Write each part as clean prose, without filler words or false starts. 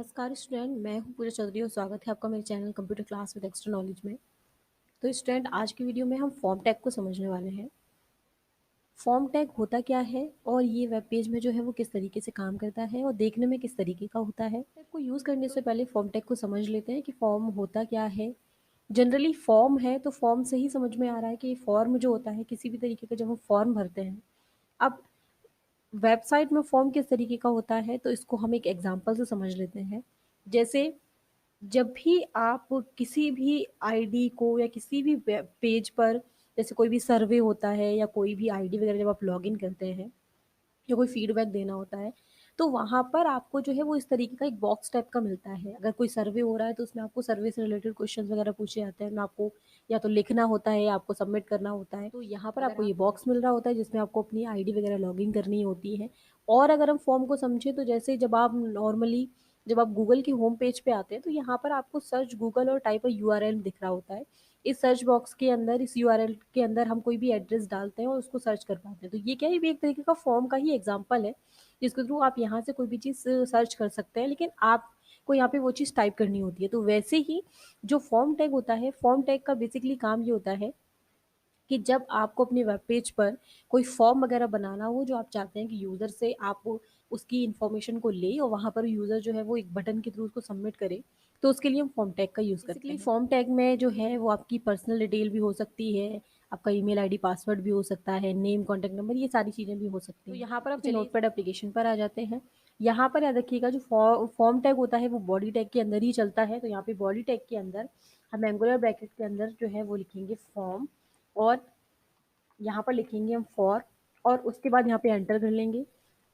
नमस्कार स्टूडेंट, मैं हूं पूजा चौधरी और स्वागत है आपका मेरे channel computer class with extra knowledge में। तो स्टूडेंट, आज की वीडियो में हम फॉर्म टैग को समझने वाले हैं। फॉर्म टैग होता क्या है और ये वेब पेज में जो है वो किस तरीके से काम करता है और देखने में किस तरीके का होता है। टैग को यूज़ करने से पहले फॉर्म टैग को समझ लेते हैं कि फॉर्म होता क्या है। जनरली फॉर्म है तो फॉर्म से ही समझ में आ रहा है कि फॉर्म जो होता है किसी भी तरीके का जब हम फॉर्म भरते हैं। अब वेबसाइट में फॉर्म किस तरीके का होता है तो इसको हम एक एग्जांपल से समझ लेते हैं। जैसे जब भी आप किसी भी आईडी को या किसी भी वेब पेज पर, जैसे कोई भी सर्वे होता है या कोई भी आईडी वगैरह जब आप लॉगिन करते हैं या कोई फीडबैक देना होता है, तो वहाँ पर आपको जो है वो इस तरीके का एक बॉक्स टाइप का मिलता है। अगर कोई सर्वे हो रहा है तो उसमें आपको सर्वे से रिलेटेड क्वेश्चंस वगैरह पूछे जाते हैं, ना आपको या तो लिखना होता है या आपको सबमिट करना होता है। तो यहाँ पर आपको ये बॉक्स मिल रहा होता है जिसमें आपको अपनी आईडी वगैरह लॉगिन करनी होती है। और अगर हम फॉर्म को समझे तो जैसे जब आप गूगल की होम पेज पे आते हैं तो यहाँ पर आपको सर्च गूगल और टाइप यूआरएल दिख रहा होता है। इस सर्च बॉक्स के अंदर, इस यूआरएल के अंदर हम कोई भी एड्रेस डालते हैं और उसको सर्च कर पाते हैं। तो ये क्या है, ये भी एक तरीके का फॉर्म का ही एग्जांपल है जिसके थ्रू आप यहाँ से कोई भी चीज़ सर्च कर सकते हैं, लेकिन आपको यहाँ पे वो चीज़ टाइप करनी होती है। तो वैसे ही जो फॉर्म टैग होता है, फॉर्म टैग का बेसिकली काम ये होता है कि जब आपको अपने वेब पेज पर कोई फॉर्म वगैरह बनाना हो जो आप चाहते हैं कि यूज़र से आप उसकी इन्फॉर्मेशन को ले और वहाँ पर यूज़र जो है वो एक बटन के थ्रू उसको सबमिट करे, तो उसके लिए हम फॉर्म टैग का यूज़ करते हैं। बेसिकली फॉर्म टैग में जो है वो आपकी पर्सनल डिटेल भी हो सकती है, आपका ईमेल आईडी पासवर्ड भी हो सकता है, नेम कॉन्टैक्ट नंबर, ये सारी चीज़ें भी हो सकती हैं। तो यहाँ पर अपने नोटपैड एप्लीकेशन पर आ जाते हैं। यहाँ पर याद रखिएगा, जो फॉर्म टैग होता है वो बॉडी टैग के अंदर ही चलता है। तो यहाँ पे बॉडी टैग के अंदर हम एंगुलर ब्रैकेट के अंदर जो है वो लिखेंगे फॉर्म, और यहाँ पर लिखेंगे हम फॉर, और उसके बाद यहाँ पे एंटर कर लेंगे।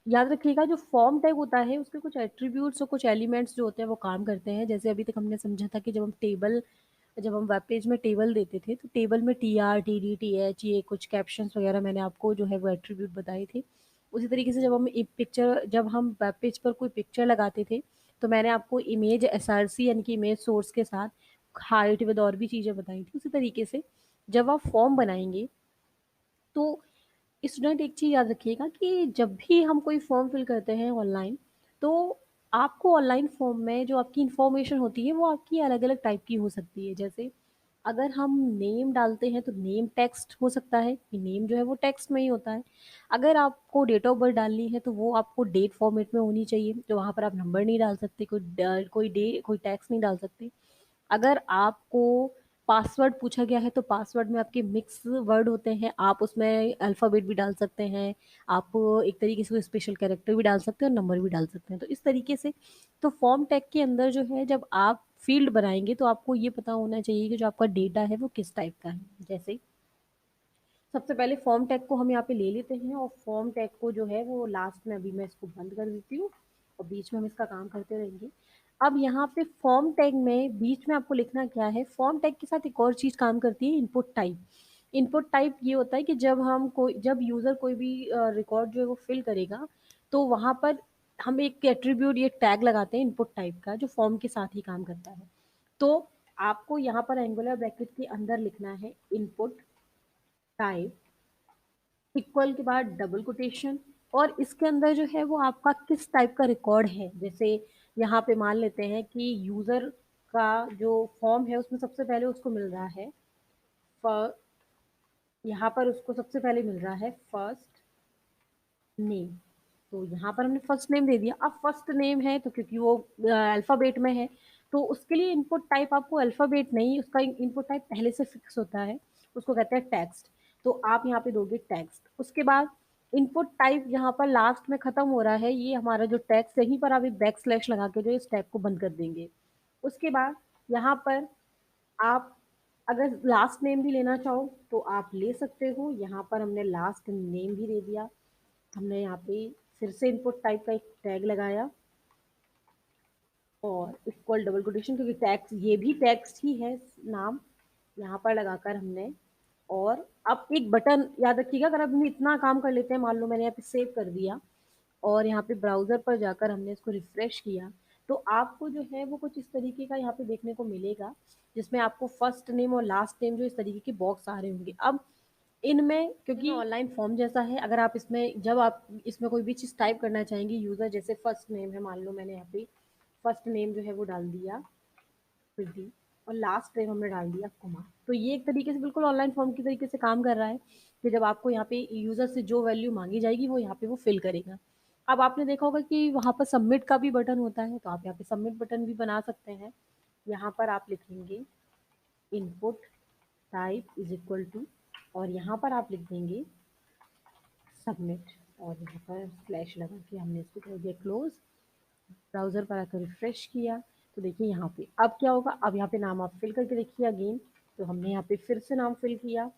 याद रखिएगा, जो फॉर्म टैग होता है उसके कुछ एट्रीब्यूट्स और कुछ एलिमेंट्स जो होते हैं वो काम करते हैं। जैसे अभी तक हमने समझा था कि जब हम वेब पेज में टेबल देते थे तो टेबल में T R T D T H, ये कुछ कैप्शंस वगैरह मैंने आपको जो है वो एट्रीब्यूट बताए थे। उसी तरीके से जब हम वेब पेज पर कोई पिक्चर लगाते थे तो मैंने आपको इमेज एस आर सी यानी कि इमेज सोर्स के साथ हाइट विद और भी चीज़ें बताई थी। उसी तरीके से जब आप फॉर्म बनाएंगे तो स्टूडेंट, एक चीज़ याद रखिएगा कि जब भी हम कोई फॉर्म फिल करते हैं ऑनलाइन, तो आपको ऑनलाइन फॉर्म में जो आपकी इन्फॉर्मेशन होती है वो आपकी अलग अलग टाइप की हो सकती है। जैसे अगर हम नेम डालते हैं तो नेम टेक्स्ट हो सकता है कि नेम जो है वो टेक्स्ट में ही होता है। अगर आपको डेट ऑफ बर्थ डालनी है तो वो आपको डेट फॉर्मेट में होनी चाहिए, तो वहाँ पर आप नंबर नहीं डाल सकते, कोई टेक्स्ट नहीं डाल सकते। अगर आपको पासवर्ड पूछा गया है तो पासवर्ड में आपके मिक्स वर्ड होते हैं, आप उसमें अल्फ़ाबेट भी डाल सकते हैं, आप एक तरीके से कोई स्पेशल कैरेक्टर भी डाल सकते हैं और नंबर भी डाल सकते हैं। तो इस तरीके से तो फॉर्म टैग के अंदर जो है, जब आप फील्ड बनाएँगे तो आपको ये पता होना चाहिए कि जो आपका डेटा है वो किस टाइप का है। जैसे सबसे पहले फॉर्म टैग को हम यहाँ पे ले लेते हैं और फॉर्म टैग को जो है वो लास्ट में, अभी मैं इसको बंद कर देती हूँ और बीच में हम इसका काम करते रहेंगे। अब यहाँ पे फॉर्म टैग में बीच में आपको लिखना क्या है, फॉर्म टैग के साथ एक और चीज़ काम करती है, इनपुट टाइप। इनपुट टाइप ये होता है कि जब यूज़र कोई भी रिकॉर्ड जो है वो फिल करेगा, तो वहाँ पर हम एक एट्रीब्यूट, ये टैग लगाते हैं इनपुट टाइप का, जो फॉर्म के साथ ही काम करता है। तो आपको यहाँ पर एंगुलर ब्रैकेट के अंदर लिखना है इनपुट टाइप इक्वल के बाद डबल कोटेशन, और इसके अंदर जो है वो आपका किस टाइप का रिकॉर्ड है। जैसे यहाँ पे मान लेते हैं कि यूजर का जो फॉर्म है उसमें सबसे पहले उसको मिल रहा है, यहाँ पर उसको सबसे पहले मिल रहा है फर्स्ट नेम। तो यहाँ पर हमने फर्स्ट नेम दे दिया। अब फर्स्ट नेम है तो क्योंकि वो अल्फाबेट में है, तो उसके लिए इनपुट टाइप आपको अल्फाबेट नहीं, उसका इनपुट टाइप पहले से फिक्स होता है, उसको कहते हैं टेक्स्ट। तो आप यहाँ पे दोगे टेक्स्ट। उसके बाद इनपुट टाइप यहाँ पर लास्ट में खत्म हो रहा है, ये हमारा जो टेक्स्ट, यहीं पर आप एक बैक स्लैश लगा के जो इस टैग को बंद कर देंगे। उसके बाद यहाँ पर आप अगर लास्ट नेम भी लेना चाहो तो आप ले सकते हो। यहाँ पर हमने लास्ट नेम भी दे दिया। हमने यहाँ पे फिर से इनपुट टाइप का एक टैग लगाया और इक्वल डबल कोटेशन, क्योंकि टैक्स ये भी टैक्स ही है नाम, यहाँ पर लगाकर हमने, और अब एक बटन याद रखिएगा। अगर अब हम इतना काम कर लेते हैं, मान लो मैंने यहाँ पे सेव कर दिया और यहाँ पे ब्राउजर पर जाकर हमने इसको रिफ्रेश किया, तो आपको जो है वो कुछ इस तरीके का यहाँ पे देखने को मिलेगा, जिसमें आपको फर्स्ट नेम और लास्ट नेम जो इस तरीके के बॉक्स आ रहे होंगे। अब इनमें, क्योंकि ऑनलाइन फॉर्म जैसा है, अगर आप इसमें, जब आप इसमें कोई भी चीज़ टाइप करना चाहेंगे यूज़र, जैसे फर्स्ट नेम है, मान लो मैंने यहाँ पे फर्स्ट नेम जो है वो डाल दिया प्रीति, और लास्ट नेम हमने डाल दिया कुमार। तो ये एक तरीके से बिल्कुल ऑनलाइन फॉर्म की तरीके से काम कर रहा है कि जब आपको यहाँ पे यूजर से जो वैल्यू मांगी जाएगी वो यहाँ पे वो फिल करेगा। अब आपने देखा होगा कि वहाँ पर सबमिट का भी बटन होता है, तो आप यहाँ पे सबमिट बटन भी बना सकते हैं। यहाँ पर आप लिखेंगे input type is equal to, और यहाँ पर आप लिख देंगे सबमिट, और यहाँ पर स्लैश लगा के हमने इसको कर दिया क्लोज। ब्राउजर पर आकर रिफ्रेश किया तो देखिए यहाँ पे अब क्या होगा, अब यहाँ पे नाम आप फिल करके देखिए अगेन, तो हमने यहाँ पे फिर से नाम फिल किया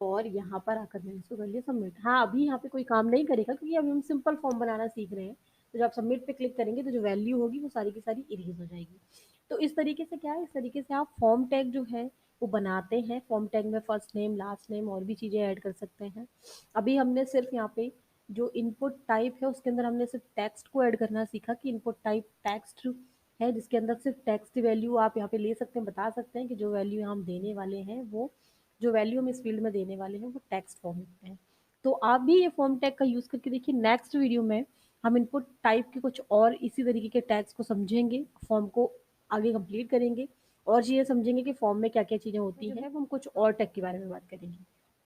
और यहाँ पर आकर मैंने इसको कर लिया सबमिट। हाँ, अभी यहाँ पे कोई काम नहीं करेगा क्योंकि अभी हम सिंपल फॉर्म बनाना सीख रहे हैं। तो जब आप सबमिट पे क्लिक करेंगे तो जो वैल्यू होगी वो सारी की सारी इरेज हो जाएगी। तो इस तरीके से क्या है, इस तरीके से आप फॉर्म टैग जो है वो बनाते हैं। फॉर्म टैग में फर्स्ट नेम, लास्ट नेम और भी चीज़ें ऐड कर सकते हैं। अभी हमने सिर्फ यहाँ पे जो इनपुट टाइप है उसके अंदर हमने सिर्फ टेक्स्ट को ऐड करना सीखा कि इनपुट टाइप टेक्स्ट है, जिसके अंदर सिर्फ टेक्स्ट वैल्यू आप यहाँ पे ले सकते हैं, बता सकते हैं कि जो वैल्यू हम देने वाले हैं वो, जो वैल्यू हम इस फील्ड में देने वाले हैं वो टेक्स्ट फॉर्म में है। तो आप भी ये फॉर्म टैग का यूज़ करके देखिए। नेक्स्ट वीडियो में हम इनपुट टाइप के कुछ और इसी तरीके के टैग्स को समझेंगे, फॉर्म को आगे कंप्लीट करेंगे और चीज़ें समझेंगे कि फॉर्म में क्या क्या चीज़ें होती हैं। हम कुछ और टैग के बारे में बात करेंगे।